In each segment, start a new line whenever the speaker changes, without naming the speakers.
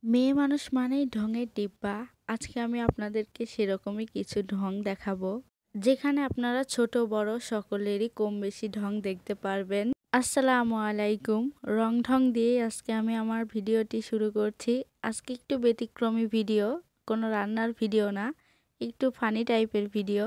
মেয়ে মানুষ মানেই ঢঙের ডিব্বা। আজকে আমি আপনাদেরকে সেরকমই কিছু ঢং দেখাবো, যেখানে আপনারা ছোট বড় সকলেরই কম বেশি ঢং দেখতে পারবেন। আসসালামু আলাইকুম। রং ঢং দিয়ে আজকে আমি আমার ভিডিওটি শুরু করছি। আজকে একটু ব্যতিক্রমী ভিডিও, কোনো রান্নার ভিডিও না, একটু ফানি টাইপের ভিডিও।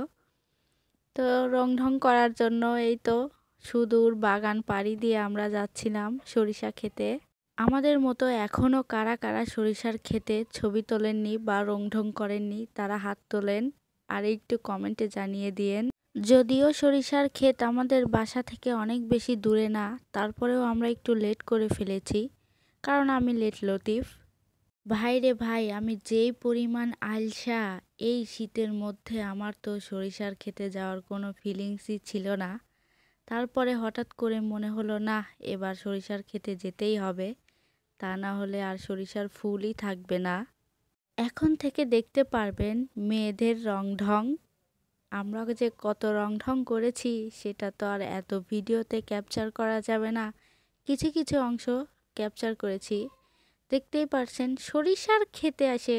তো রং ঢং করার জন্য এই তো সুদূর বাগান পাড়ি দিয়ে আমরা যাচ্ছিলাম সরিষা খেতে। আমাদের মতো এখনও কারা কারা সরিষার ক্ষেতে ছবি তোলেননি বা রংঢং করেননি, তারা হাত তোলেন আর একটু কমেন্টে জানিয়ে দিয়েন। যদিও সরিষার ক্ষেত আমাদের বাসা থেকে অনেক বেশি দূরে না, তারপরেও আমরা একটু লেট করে ফেলেছি, কারণ আমি লেট লতিফ। ভাই রে ভাই, আমি যেই পরিমাণ আলসা, এই শীতের মধ্যে আমার তো সরিষার ক্ষেতে যাওয়ার কোনো ফিলিংসই ছিল না। তারপরে হঠাৎ করে মনে হলো, না এবার সরিষার ক্ষেতে যেতেই হবে, তা না হলে আর সরিষার ফুলই থাকবে না। এখন থেকে দেখতে পারবেন মেয়েদের রংঢং। আমরা যে কত রংঢং করেছি সেটা তো আর এত ভিডিওতে ক্যাপচার করা যাবে না, কিছু কিছু অংশ ক্যাপচার করেছি। দেখতেই পারছেন সরিষার ক্ষেতে আসে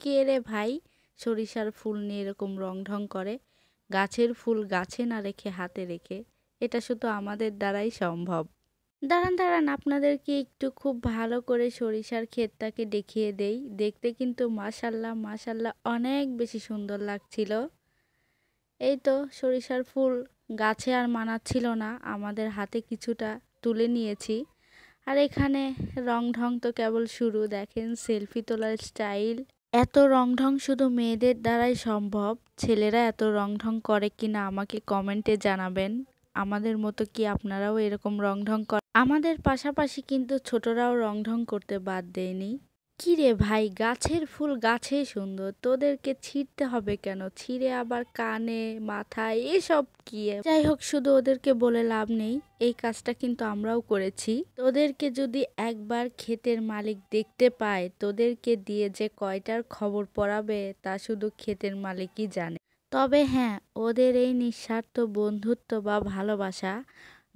কে রে ভাই সরিষার ফুল নিয়ে এরকম রংঢং করে, গাছের ফুল গাছে না রেখে হাতে রেখে। এটা শুধু আমাদের দ্বারাই সম্ভব। দাঁড়ান দাঁড়ান, আপনাদেরকে একটু খুব ভালো করে সরিষার ক্ষেতটাকে দেখিয়ে দেই। দেখতে কিন্তু মাশাল্লাহ মাশাল্লাহ অনেক বেশি সুন্দর লাগছিল। এই তো সরিষার ফুল গাছে আর মানাচ্ছিল না, আমাদের হাতে কিছুটা তুলে নিয়েছি। আর এখানে রং ঢং তো কেবল শুরু, দেখেন সেলফি তোলার স্টাইল। এত রং ঢং শুধু মেয়েদের দ্বারাই সম্ভব। ছেলেরা এত রং ঢং করে কিনা আমাকে কমেন্টে জানাবেন। আমাদের মতো কি আপনারাও এরকম রং ঢং করেন? আমাদের পাশাপাশি কিন্তু ছোটরাও রং ঢং করতে বাদ দেয়নি। কি রে ভাই, গাছের ফুল গাছেই সুন্দর, তোদেরকে ছিঁড়তে হবে কেন? ছিঁড়ে আবার কানে মাথায় এসব কি? যাই হোক, শুধু ওদেরকে বলে লাভ নেই, এই কাজটা কিন্তু আমরাও করেছি। তোদেরকে যদি একবার ক্ষেতের মালিক দেখতে পায়, তোদেরকে দিয়ে যে কয়টার খবর পড়াবে তা শুধু ক্ষেতের মালিকই জানে। তবে হ্যাঁ, ওদের এই নিঃস্বার্থ বন্ধুত্ব বা ভালোবাসা,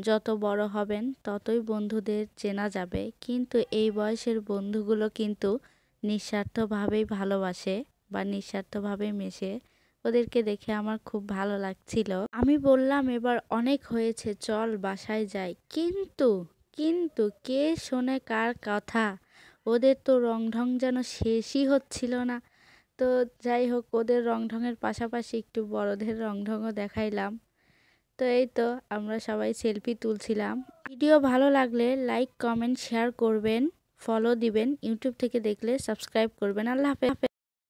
যত বড় হবেন ততই বন্ধুদের চেনা যাবে। কিন্তু এই বয়সের বন্ধুগুলো কিন্তু নিঃস্বার্থভাবেই ভালোবাসে বা নিঃস্বার্থভাবেই মেশে। ওদেরকে দেখে আমার খুব ভালো লাগছিল। আমি বললাম এবার অনেক হয়েছে, চল বাসায় যাই। কিন্তু কিন্তু কে শোনে কার কথা? ওদের তো রংঢং যেন শেষই হচ্ছিল না। তো যাই হোক, ওদের রংঢংয়ের পাশাপাশি একটু বড়দের রংঢংও দেখাইলাম। তো এই তো আমরা সবাই সেলফি তুলছিলাম। ভিডিও ভালো লাগলে লাইক কমেন্ট শেয়ার করবেন, ফলো দিবেন। ইউটিউব থেকে দেখলে সাবস্ক্রাইব করবেন। আল্লাহ হাফেজ।